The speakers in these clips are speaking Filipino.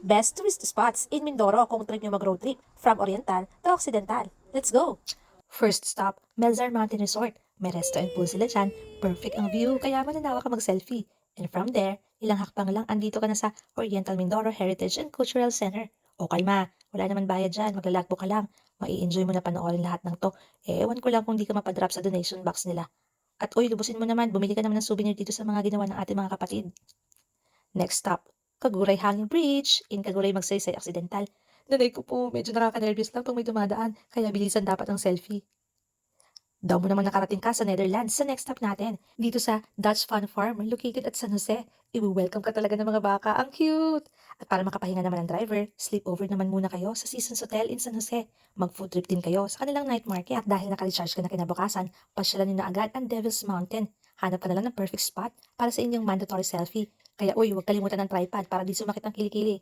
Best tourist spots in Mindoro kung trip nyo mag-road trip from Oriental to Occidental. Let's go! First stop, Melzar Mountain Resort. May resto and pool sila dyan. Perfect ang view, kaya mananawa ka mag-selfie. And from there, ilang hakbang lang andito ka na sa Oriental Mindoro Heritage and Cultural Center. O kalma, wala naman bayad dyan, maglalagbo ka lang. Mai-enjoy mo na panoorin lahat ng to. Ewan ko lang kung di ka mapadrop sa donation box nila. At uy, lubusin mo naman, bumili ka naman ng souvenir dito sa mga ginawa ng ating mga kapatid. Next stop, Kaguray Hanging Bridge. In Kaguray Magsaysay Occidental. Nanay ko po, medyo nakaka-nervous lang pag may dumadaan, kaya bilisan dapat ang selfie. Daw mo naman nakarating ka sa Netherlands sa next stop natin, dito sa Dutch Fun Farm, located at San Jose. I-welcome ka talaga ng mga baka, ang cute! At para makapahinga naman ang driver, sleepover naman muna kayo sa Seasons Hotel in San Jose. Mag-food trip din kayo sa kanilang night market. At dahil naka-recharge ka na kinabukasan, pasyalan nyo na agad ang Devil's Mountain. Hanap ka na lang ng perfect spot para sa inyong mandatory selfie. Kaya uy, huwag kalimutan ng tripod para di sumakit ang kilikili.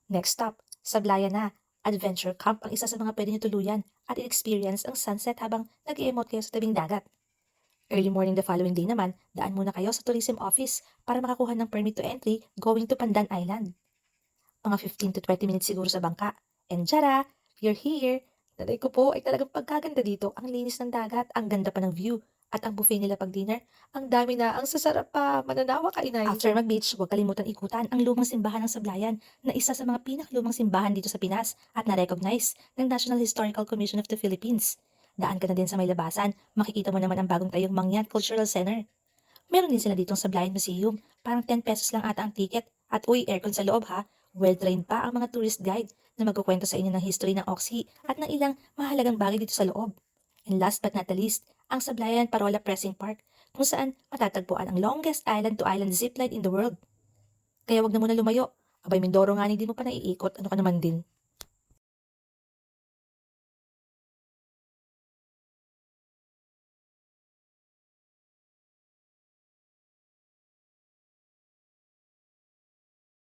Next stop, Sablayan na. Adventure Camp ang isa sa mga pwede nyo tuluyan at i-experience ang sunset habang nag-i-emote kayo sa tabing dagat. Early morning the following day naman, daan muna kayo sa tourism office para makakuha ng permit to entry going to Pandan Island. Mga 15 to 20 minutes siguro sa bangka. And tara, you're here! Nanay ko po ay talagang pagkaganda dito. Ang linis ng dagat, ang ganda pa ng view. At ang buffet nila pag dinner, ang dami na, ang sasarap pa, mananawa ka inay. After mag-beach, huwag kalimutan ikutan ang lumang simbahan ng Sablayan na isa sa mga pinakalumang simbahan dito sa Pinas at na-recognize ng National Historical Commission of the Philippines. Daan ka na din sa may labasan, makikita mo naman ang bagong tayong Mangyan Cultural Center. Meron din sila ditong Sablayan Museum, parang 10 pesos lang ata ang ticket. At uy, aircon sa loob ha, well-trained pa ang mga tourist guide na magkukwento sa inyo ng history ng Oxy at ng ilang mahalagang bagay dito sa loob. And last but not the least, ang Sablayan Parola Pressing Park, kung saan matatagpuan ang longest island-to-island zipline in the world. Kaya wag na muna lumayo. Abay, Mindoro nga hindi mo pa naiikot, ano ka naman din.